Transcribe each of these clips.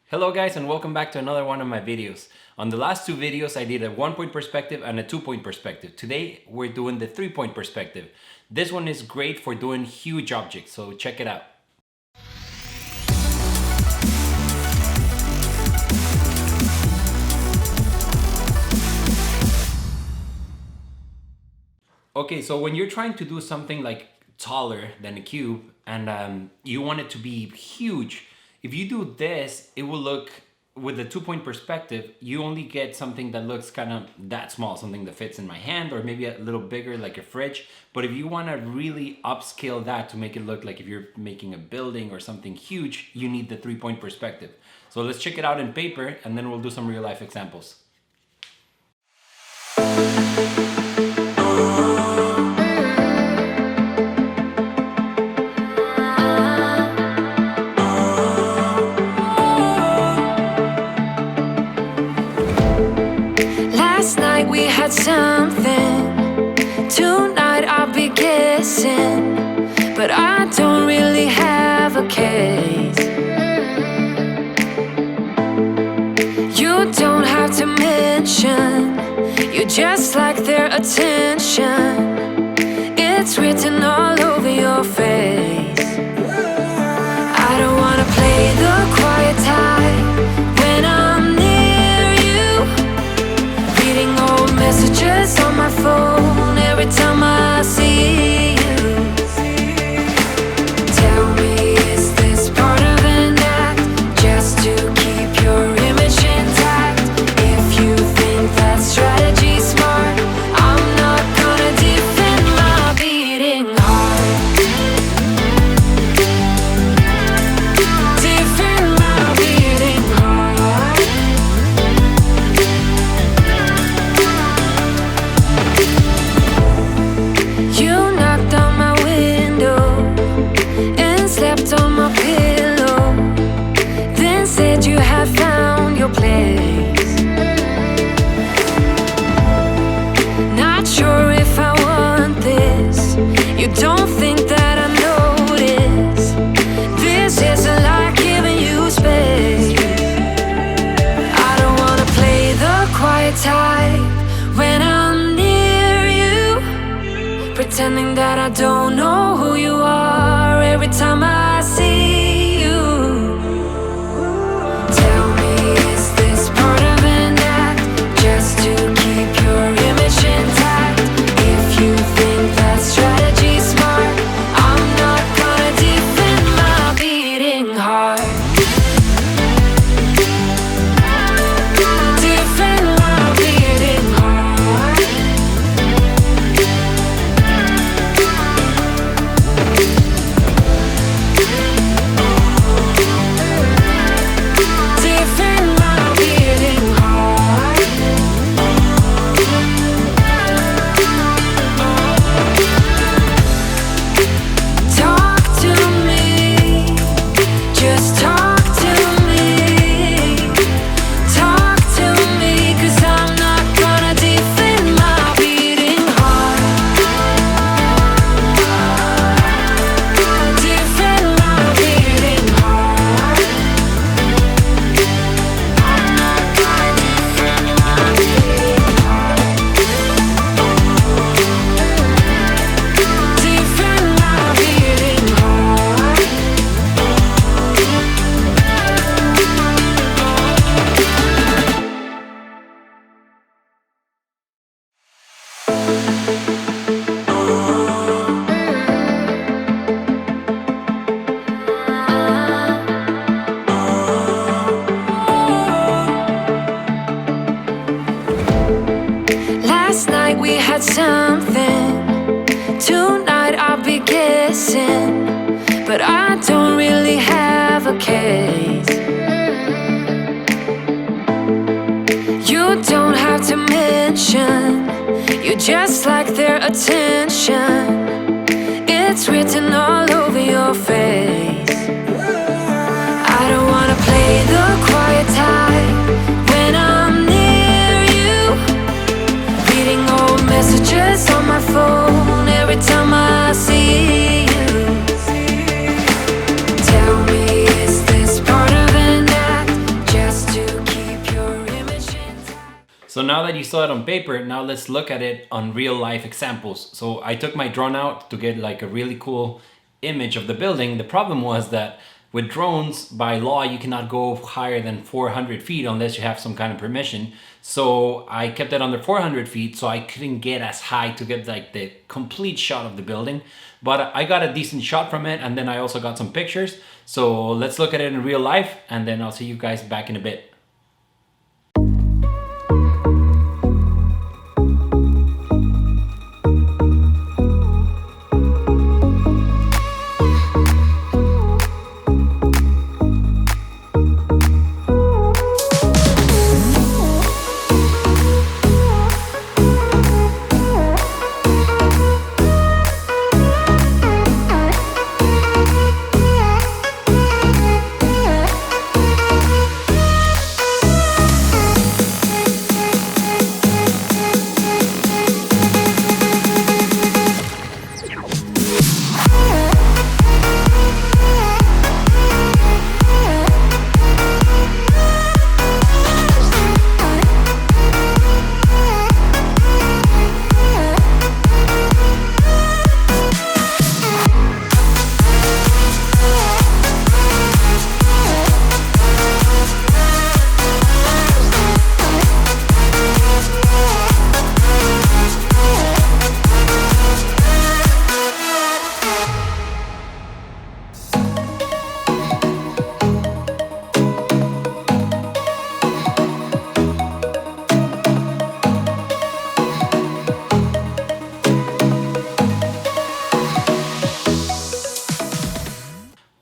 Hello guys, and welcome back to another one of my videos. On the last two videos I did a 1-point perspective and a 2-point perspective. Today we're doing the 3-point perspective. This one is great for doing huge objects, so check it out. Okay, so when you're trying to do something like taller than a cube and you want it to be huge, if you do this, it will look, with the 2-point perspective, you only get something that looks kind of that small, something that fits in my hand, or maybe a little bigger like a fridge. But if you want to really upscale that to make it look like if you're making a building or something huge, you need the 3-point perspective. So let's check it out in paper and then we'll do some real life examples. We had something. Tonight I'll be guessing, but I don't really have a case. You don't have to mention, you just like their attention. It's written all over your face. I don't wanna play the quiet type when I'm near you, reading old messages on my phone every time I see you. Tell me, is this part of an act, just to keep your image intact? If you think that strategy's smart, I'm not gonna defend my beating heart. Defend my beating heart. You knocked on my window and slept on my pillow, then said you had found your place. Not sure if I want this. You don't think that I notice. This isn't like giving you space. I don't wanna play the quiet type when I'm near you, pretending that I don't know who you are every time I see you. Tell me, is this part of an act, just to keep your image intact? If you think that strategy's smart, I'm not gonna defend my beating heart. Defend my beating heart. Defend my beating heart. Talk to me, just talk to me. Talk to me, 'cause I'm not gonna defend my beating heart. Defend my beating heart. I'm not gonna defend my beating heart. Defend my beating heart. Last night we had something. Tonight I'll be guessing, but I don't really have a case. You don't have to mention, you just like their attention. It's written all over your face. I don't wanna play the quiet type when I'm near you, reading old messages on my phone every time I see you. Tell me, is this part of an act, So now that you saw it on paper, now let's look at it on real life examples. So I took my drone out to get like a really cool image of the building. The problem was that with drones, by law, you cannot go higher than 400 feet unless you have some kind of permission. So I kept it under 400 feet, so I couldn't get as high to get like the complete shot of the building. But I got a decent shot from it, and then I also got some pictures. So let's look at it in real life, and then I'll see you guys back in a bit.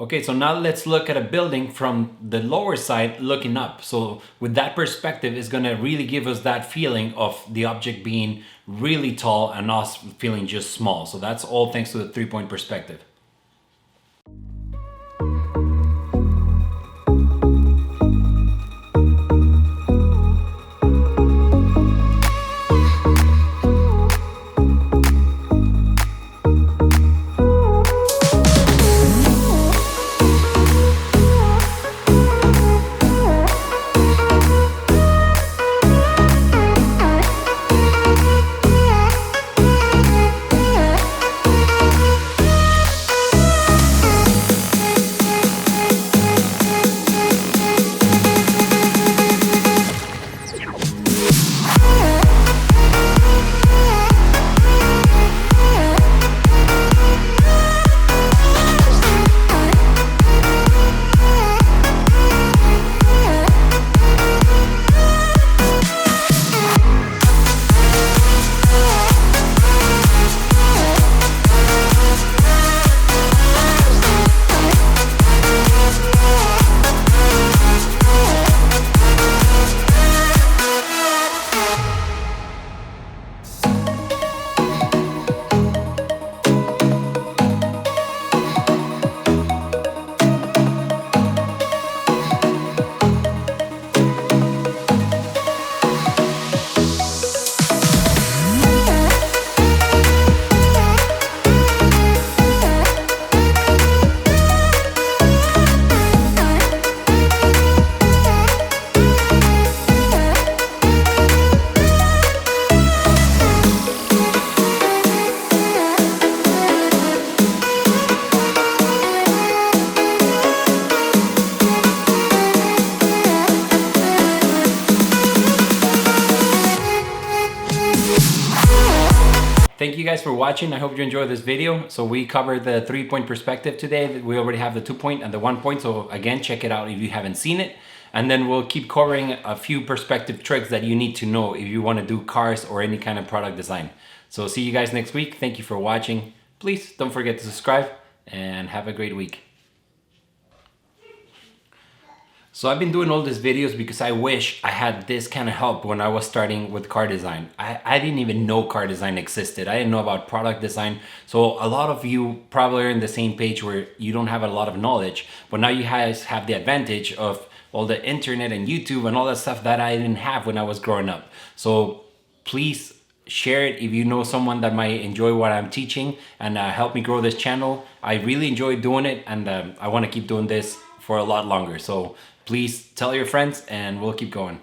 Okay, so now let's look at a building from the lower side looking up. So with that perspective, it's gonna really give us that feeling of the object being really tall and us feeling just small. So that's all thanks to the 3-point perspective. Thank you guys for watching. I hope you enjoyed this video. So we covered the 3-point perspective today. We already have the 2-point and the 1-point. So again, check it out if you haven't seen it. And then we'll keep covering a few perspective tricks that you need to know if you want to do cars or any kind of product design. So see you guys next week. Thank you for watching. Please don't forget to subscribe and have a great week. So I've been doing all these videos because I wish I had this kind of help when I was starting with car design. I didn't even know car design existed. I didn't know about product design. So a lot of you probably are in the same page where you don't have a lot of knowledge, but now you guys have the advantage of all the internet and YouTube and all that stuff that I didn't have when I was growing up. So please share it if you know someone that might enjoy what I'm teaching and help me grow this channel. I really enjoy doing it, and I want to keep doing this for a lot longer. So please tell your friends and we'll keep going.